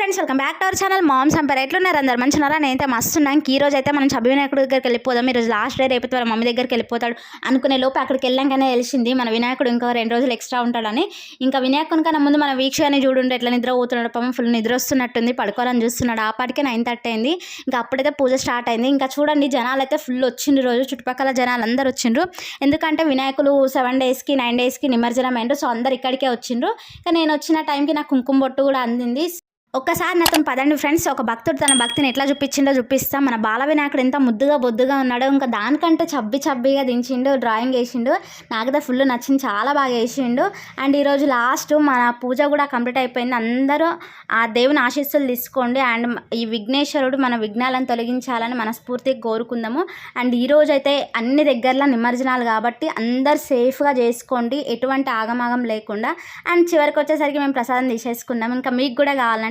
Friends, welcome back to our channel moms అంపర్. ఎట్లున్నారు అందరు? మంచిగా నేనైతే మస్తున్నాం. ఈ రోజు అయితే మనం చబ్బి వినాయకుడి దగ్గరికి వెళ్ళిపోదాం. ఈరోజు లాస్ట్ డే, రేపు వాళ్ళ మమ్మీ దగ్గరికి వెళ్ళిపోతాడు అనుకునే లోపు అక్కడికి వెళ్ళాకనే తెలిసింది మన వినాయకుడు ఇంకా 2 రోజులు ఎక్స్ట్రా ఉంటాడని. ఇంకా వినాయకుని కన్నా ముందు మన వీక్షని చూడుంటే ఎట్లా నిద్ర పోతున్నాడు. పాపం ఫుల్ నిద్ర వస్తున్నట్టుంది, పడుకోవాలని చూస్తున్నాడు. ఆ పాటికే 9:30 అయింది. ఇంకా అప్పుడైతే పూజ స్టార్ట్ అయింది. ఇంకా చూడండి, జనాలు అయితే ఫుల్ వచ్చిండ్రు. రోజు చుట్టుపక్కల జనాలు అందరూ వచ్చిండ్రు. ఎందుకంటే వినాయకులు 7 డేస్కి 9 డేస్కి నిమజ్జనం అయిండ్రు. సో అందరు ఇక్కడికే వచ్చిండ్రు. ఇంకా నేను వచ్చిన టైంకి నాకు కుంకుమ బొట్టు కూడా అందింది. ఒక్కసారి నాతో పదండి ఫ్రెండ్స్, ఒక భక్తుడు తన భక్తిని ఎట్లా చూపించిండో చూపిస్తాం. మన బాల వినాయకుడు ఎంత ముద్దుగా బొద్దుగా ఉన్నాడో, ఇంకా దానికంటే చబ్బిగా దించిండు, డ్రాయింగ్ వేసిండు. నాకైతే ఫుల్ నచ్చింది, చాలా బాగా వేసిండు. అండ్ ఈరోజు లాస్ట్ మన పూజ కూడా కంప్లీట్ అయిపోయింది. అందరూ ఆ దేవుని ఆశీస్సులు తీసుకోండి. అండ్ ఈ విఘ్నేశ్వరుడు మన విఘ్నాలను తొలగించాలని మనస్ఫూర్తిగా కోరుకుందాము. అండ్ ఈరోజు అయితే అన్ని దగ్గరలో నిమజ్జనాలు కాబట్టి అందరు సేఫ్గా చేసుకోండి, ఎటువంటి ఆగమాగం లేకుండా. అండ్ చివరికి వచ్చేసరికి మేము ప్రసాదం తీసేసుకున్నాం. ఇంకా మీకు కూడా కావాలంటే